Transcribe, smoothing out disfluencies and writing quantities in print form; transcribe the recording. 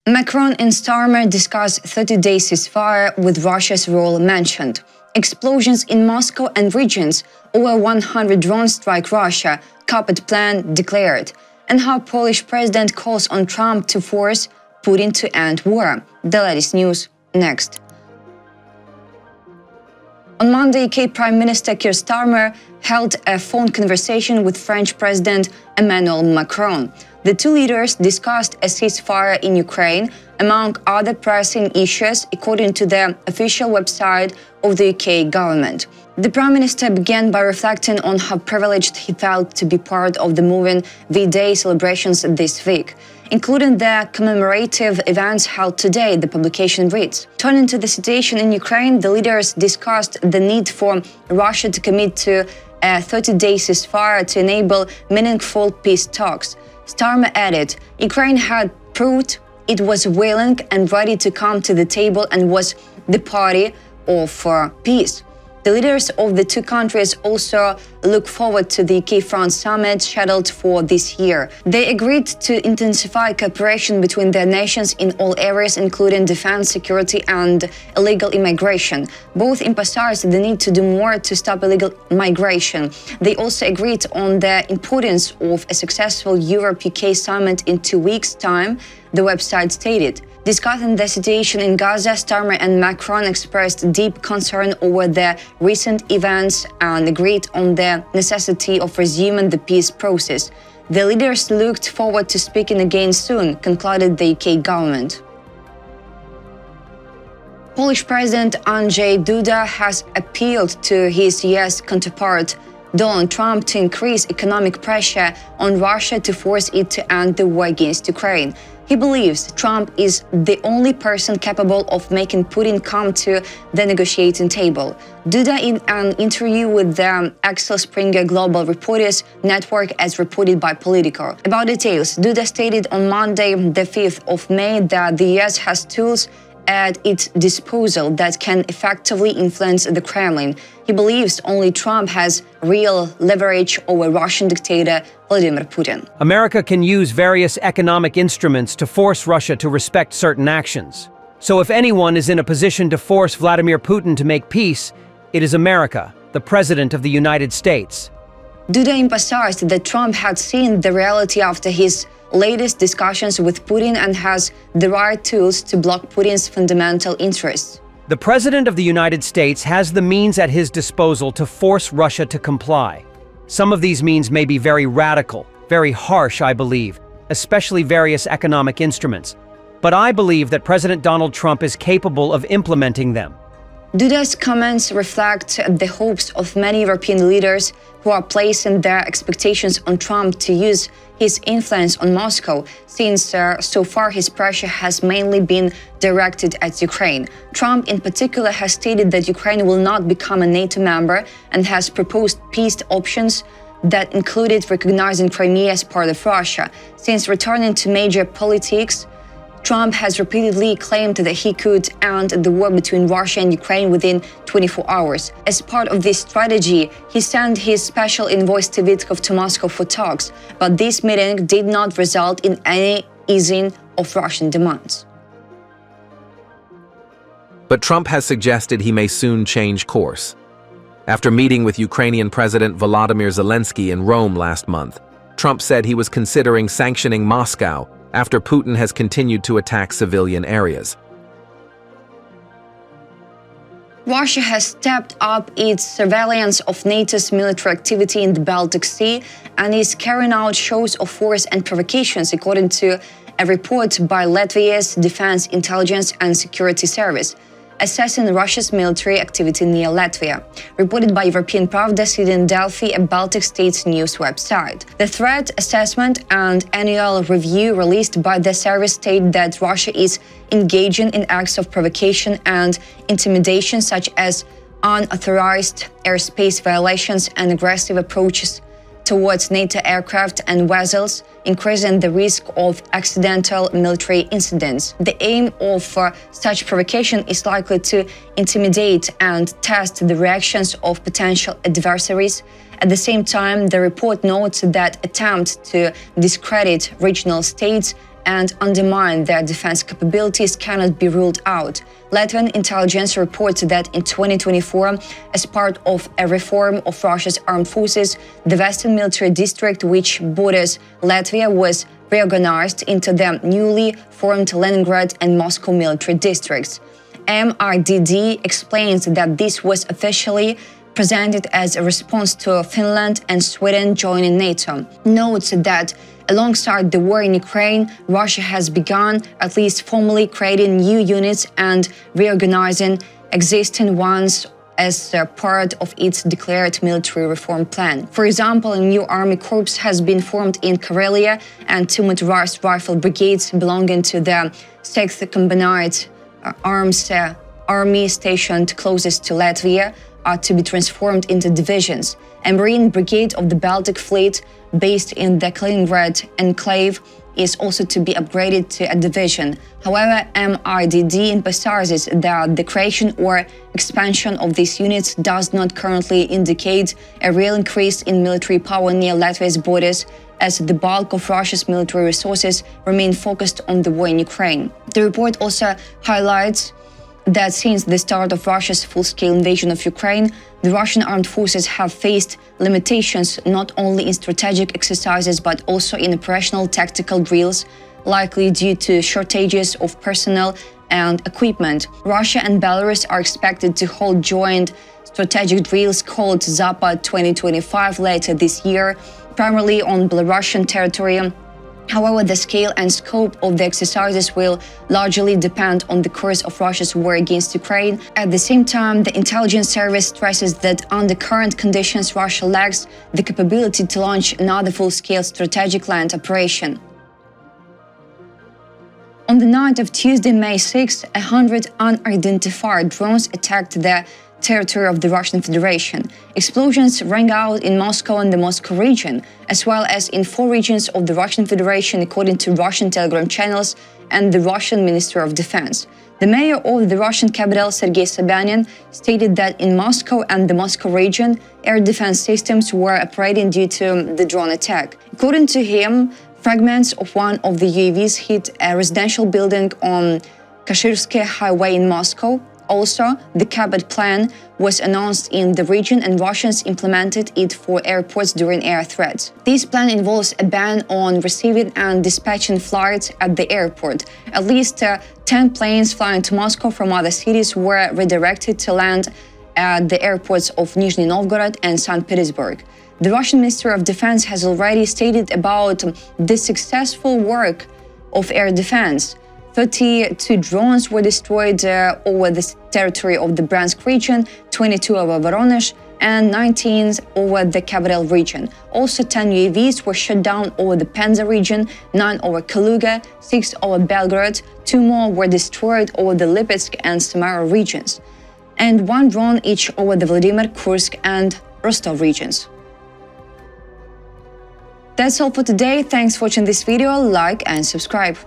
Macron and Starmer discuss 30-day ceasefire with Russia's role mentioned. Explosions in Moscow and regions, over 100 drones strike Russia, Carpet plan declared. And how Polish president calls on Trump to force Putin to end war. The latest news next. On Monday, UK Prime Minister Keir Starmer held a phone conversation with French President Emmanuel Macron. The two leaders discussed a ceasefire in Ukraine, among other pressing issues, according to the official website of the UK government. The Prime Minister began by reflecting on how privileged he felt to be part of the moving V-Day celebrations this week, including the commemorative events held today, the publication reads. Turning to the situation in Ukraine, the leaders discussed the need for Russia to commit to a 30-day ceasefire to enable meaningful peace talks. Starmer added, Ukraine had proved it was willing and ready to come to the table and was the party of peace. The leaders of the two countries also look forward to the UK-France summit scheduled for this year. They agreed to intensify cooperation between their nations in all areas, including defense, security, and illegal immigration. Both emphasized the need to do more to stop illegal migration. They also agreed on the importance of a successful Europe-UK summit in 2 weeks' time, the website stated. Discussing the situation in Gaza, Starmer and Macron expressed deep concern over the recent events and agreed on the necessity of resuming the peace process. The leaders looked forward to speaking again soon, concluded the UK government. Polish President Andrzej Duda has appealed to his US counterpart Donald Trump to increase economic pressure on Russia to force it to end the war against Ukraine. He believes Trump is the only person capable of making Putin come to the negotiating table. Duda, in an interview with the Axel Springer Global Reporters Network, as reported by Politico. About details, Duda stated on Monday, the 5th of May, that the US has tools at its disposal that can effectively influence the Kremlin. He believes only Trump has real leverage over Russian dictator Vladimir Putin. America can use various economic instruments to force Russia to respect certain actions. So if anyone is in a position to force Vladimir Putin to make peace, it is America, the President of the United States. Duda emphasized that Trump had seen the reality after his latest discussions with Putin and has the right tools to block Putin's fundamental interests. The President of the United States has the means at his disposal to force Russia to comply. Some of these means may be very radical, very harsh, I believe, especially various economic instruments. But I believe that President Donald Trump is capable of implementing them. Duda's comments reflect the hopes of many European leaders who are placing their expectations on Trump to use his influence on Moscow, since so far his pressure has mainly been directed at Ukraine. Trump in particular has stated that Ukraine will not become a NATO member and has proposed peace options that included recognizing Crimea as part of Russia. Since returning to major politics, Trump has repeatedly claimed that he could end the war between Russia and Ukraine within 24 hours. As part of this strategy, he sent his special envoy Steve Witkoff to Moscow for talks, but this meeting did not result in any easing of Russian demands. But Trump has suggested he may soon change course. After meeting with Ukrainian President Volodymyr Zelensky in Rome last month, Trump said he was considering sanctioning Moscow after Putin has continued to attack civilian areas. Russia has stepped up its surveillance of NATO's military activity in the Baltic Sea and is carrying out shows of force and provocations, according to a report by Latvia's Defense Intelligence and Security Service, assessing Russia's military activity near Latvia, reported by European Pravda sitting in Delphi, a Baltic states news website. The threat assessment and annual review released by the service state that Russia is engaging in acts of provocation and intimidation, such as unauthorized airspace violations and aggressive approaches towards NATO aircraft and vessels, increasing the risk of accidental military incidents. The aim of such provocation is likely to intimidate and test the reactions of potential adversaries. At the same time, the report notes that attempts to discredit regional states and undermine their defense capabilities cannot be ruled out. Latvian intelligence reports that in 2024, as part of a reform of Russia's armed forces, the Western Military District, which borders Latvia, was reorganized into the newly formed Leningrad and Moscow military districts. MRDD explains that this was officially presented as a response to Finland and Sweden joining NATO. Notes that alongside the war in Ukraine, Russia has begun, at least formally, creating new units and reorganizing existing ones as part of its declared military reform plan. For example, a new army corps has been formed in Karelia, and two motorized rifle brigades belonging to the 6th Combined Arms Army stationed closest to Latvia are to be transformed into divisions. A Marine Brigade of the Baltic Fleet, based in the Kaliningrad enclave, is also to be upgraded to a division. However, MRDD emphasizes that the creation or expansion of these units does not currently indicate a real increase in military power near Latvia's borders, as the bulk of Russia's military resources remain focused on the war in Ukraine. The report also highlights that since the start of Russia's full-scale invasion of Ukraine, the Russian armed forces have faced limitations not only in strategic exercises but also in operational tactical drills, likely due to shortages of personnel and equipment. Russia and Belarus are expected to hold joint strategic drills called Zapad 2025 later this year, primarily on Belarusian territory. However, the scale and scope of the exercises will largely depend on the course of Russia's war against Ukraine. At the same time, the intelligence service stresses that under current conditions, Russia lacks the capability to launch another full-scale strategic land operation. On the night of Tuesday, May 6, 100 unidentified drones attacked the territory of the Russian Federation. Explosions rang out in Moscow and the Moscow region, as well as in 4 regions of the Russian Federation, according to Russian Telegram channels and the Russian Ministry of Defense. The mayor of the Russian capital, Sergei Sobyanin, stated that in Moscow and the Moscow region, air defense systems were operating due to the drone attack. According to him, fragments of one of the UAVs hit a residential building on Kashirskoye Highway in Moscow. Also, the Kabad plan was announced in the region and Russians implemented it for airports during air threats. This plan involves a ban on receiving and dispatching flights at the airport. At least 10 planes flying to Moscow from other cities were redirected to land at the airports of Nizhny Novgorod and St. Petersburg. The Russian Ministry of Defense has already stated about the successful work of air defense. 32 drones were destroyed over the territory of the Bryansk region, 22 over Voronezh, and 19 over the capital region. Also, 10 UAVs were shot down over the Penza region, 9 over Kaluga, 6 over Belgorod, 2 more were destroyed over the Lipetsk and Samara regions, and 1 drone each over the Vladimir, Kursk, and Rostov regions. That's all for today. Thanks for watching this video. Like and subscribe.